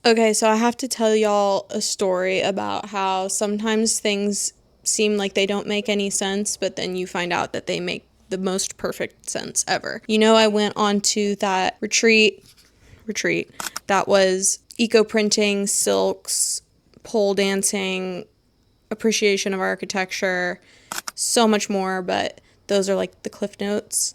Okay, so I have to tell y'all a story about how sometimes things seem like they don't make any sense, but then you find out that they make the most perfect sense ever. You know, I went on to that retreat that was eco printing, silks, pole dancing, appreciation of architecture, so much more, but those are like the cliff notes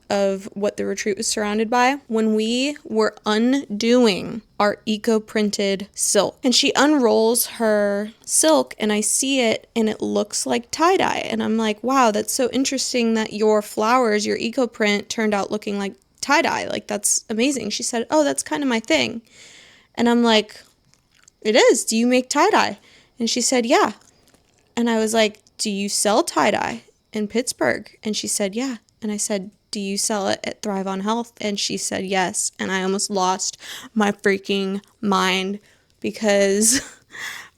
of what the retreat was surrounded by. When we were undoing our eco printed silk, and she unrolls her silk, and I see it, and it looks like tie dye. And I'm like, wow, that's so interesting that your flowers, your eco print, turned out looking like tie dye. Like, that's amazing. She said, oh, that's kind of my thing. And I'm like, it is. Do you make tie dye? And she said, yeah. And I was like, do you sell tie dye in Pittsburgh? And she said, yeah. And I said, do you sell it at Thrive on Health? And she said, yes. And I almost lost my freaking mind because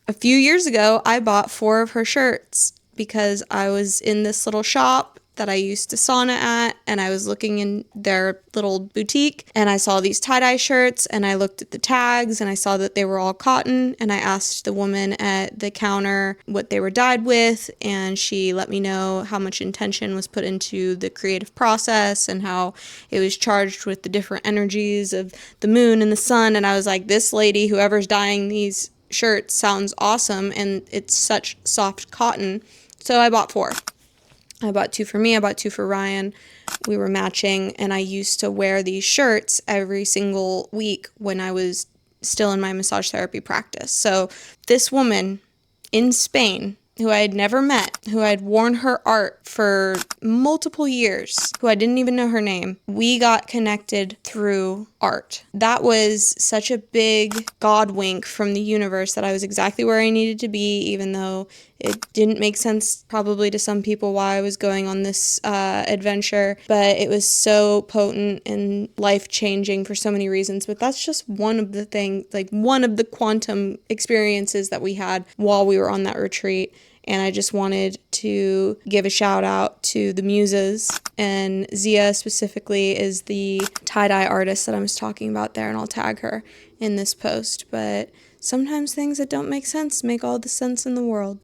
a few years ago, I bought 4 of her shirts because I was in this little shop that I used to sauna at, and I was looking in their little boutique, and I saw these tie-dye shirts, and I looked at the tags, and I saw that they were all cotton, and I asked the woman at the counter what they were dyed with, and she let me know how much intention was put into the creative process and how it was charged with the different energies of the moon and the sun. And I was like, this lady, whoever's dyeing these shirts, sounds awesome, and it's such soft cotton. So I bought 4. I bought 2 for me, I bought 2 for Ryan. We were matching, and I used to wear these shirts every single week when I was still in my massage therapy practice. So this woman in Spain, who I had never met, who I had worn her art for multiple years, who I didn't even know her name, we got connected through art. That was such a big God wink from the universe that I was exactly where I needed to be, even though it didn't make sense probably to some people why I was going on this adventure, but it was so potent and life-changing for so many reasons. But that's just one of the things, like one of the quantum experiences that we had while we were on that retreat. And I just wanted to give a shout out to the muses, and Zia specifically is the tie-dye artist that I was talking about there, and I'll tag her in this post. But sometimes things that don't make sense make all the sense in the world.